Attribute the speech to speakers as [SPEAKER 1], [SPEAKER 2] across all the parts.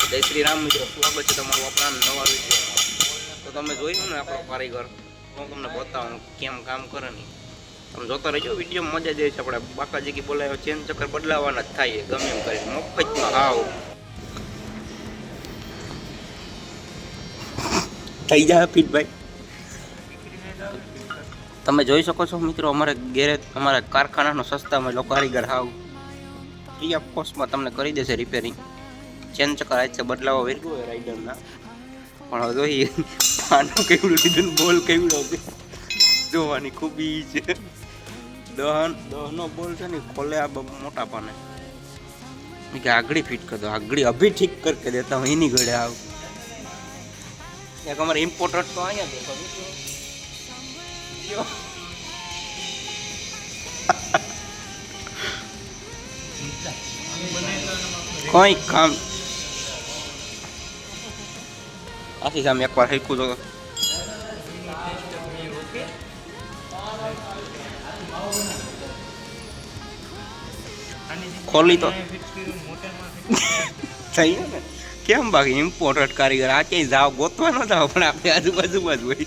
[SPEAKER 1] જય શ્રી રામ મિત્રો, સ્વાગત છે તમારું આપણા નવા વિડીયોમાં. તો તમે જોયું ને આપણો કારીગર, હું તમને બતાવું કેમ કામ કરે ને. તમે જોતા રહેજો, વિડીયો મજા જાય છે. આપણે બાકાજી કી બોલાવ્યો, ચેન ચક્કર બદલાવાના જ થાય ગમે એમ કરીને, મફતમાં હાવ થઈ જાય ફીટ ભાઈ. તમે જોઈ શકો છો મિત્રો, અમારે ગેરેજ, અમારા કારખાનાનો સસ્તામાં જો કારીગર હાવ ફ્રી ઓફ કોસ્ટમાં તમને કરી દેશે રિપેરિંગ. ચેન ચક્કર આજ છે બદલાવો વેરગું હોય રાઈડરના, પણ હવે જોઈ પાનું કેવડું લીધું, બોલ કેવડો છે જોવાની ખૂબી છે. દહનો બોલ છે ને ખોલે આ મોટા પાને કે આગળી ફિટ કરી દો, આગળી અભી ઠીક કરકે દેતા હું એની ઘડે આવ. એક અમારે ઇમ્પોર્ટન્ટ તો અહીંયા દેખો કોઈ કામ આથી સામે એકવાર હેકું તો ખોલી તો થઈ ને. કેમ બાકી ઇમ્પોર્ટન્ટ કારીગર આ ક્યાંય જાવ ગોતવા ન જાવ, પણ આપણે આજુબાજુમાં જ હોય.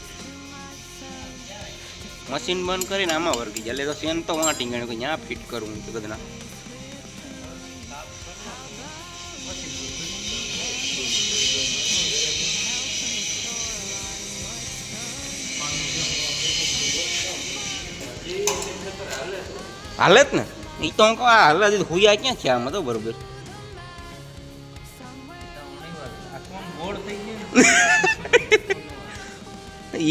[SPEAKER 1] મશીન બંધ કરીને આમાં વર્ગી જાય, એટલે તો સેન તો વાંટી ગણે કે ત્યાં ફિટ કરવું તો બધા. હાલે જ ને એ તો હું કહું, હાલે હુયા ક્યાં છે આમાં તો બરોબર.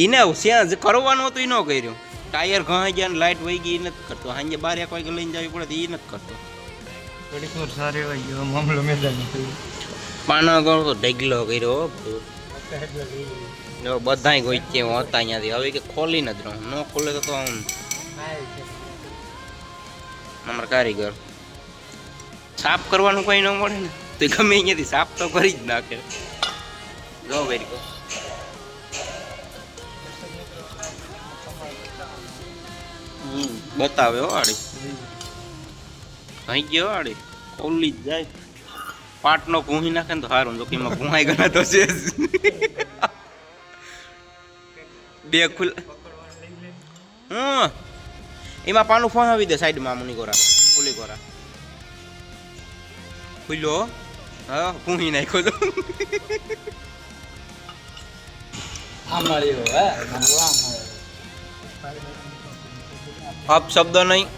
[SPEAKER 1] એને ત્યાં કરવાનું હતું એ ન કર્યું. ટાયર ઘણા ગયા ને લાઈટ વહી ગઈ, એ નથી કરતો. સાંજે 12-1 વાગે લઈને જવી પડે, એ નથી કરતો. પાના ગણો તો ઢગલો કર્યો બધાય કોઈ છે હતા અહીંયાથી. હવે કે ખોલી નથી રહું, ન ખોલે તો આમ અમારા કારીગર સાફ કરવાનું કઈ ન મળે ને તો ગમે અહીંયાથી સાફ તો કરી જ નાખે. જો વેરી ગો બતાવે હો આડી અહીં ગયો આડી ખોલી જ જાય. પાટનો ભૂંહી નાખે ને તો સારું, જો કે એમાં ભૂંહાઈ ગયા તો છે બે ખુલ. એમાં પાનું ફાવી દે સાઈડમાં મુની કોરા ખુલી કોરા ખુલ્યો. હા ભૂંહી નાખ્યો તો અપ શબ્દ નહીં.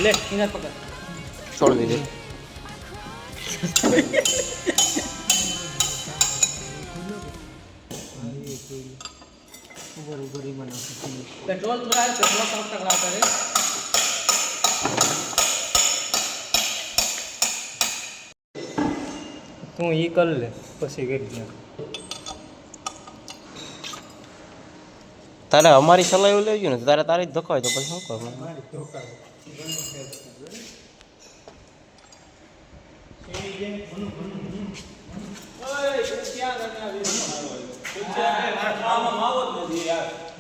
[SPEAKER 1] ले इधर पकड़, छोड़ दीजिए. पेट्रोल थोड़ा है, पेट्रोल कब तक लाता है. तू ये कर ले પછી કરી દે. તારે અમારી સલાહ એવું લેજો ને, તારે તારી જ ધોકાય તો પછી શું કરવું.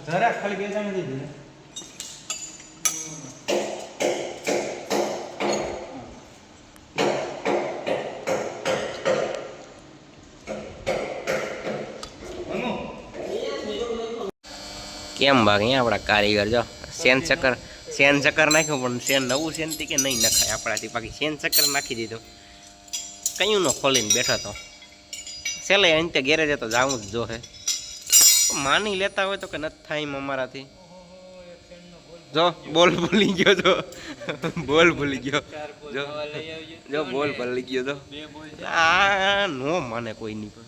[SPEAKER 1] જરા ખાલી બે જણ દીધી ને કેમ ભાગ અહીંયા આપણા કારીગર જો સેન ચક્કર નાખ્યું, પણ સેન નવું સેનથી કે નહીં નખાય આપણાથી. બાકી સેન ચક્કર નાખી દીધો, કયું નો ખોલીને બેઠો તો છેલ્લે અંતે ગેરેજે તો જવું જ જોહે. માની લેતા હોય તો કે નથી થાય એમ અમારાથી. જો બોલ ભૂલી ગયો, જો બોલ ભૂલી ગયો, જો બોલ ભૂલી ગયો. તો આ નો માને કોઈ નહીં. પણ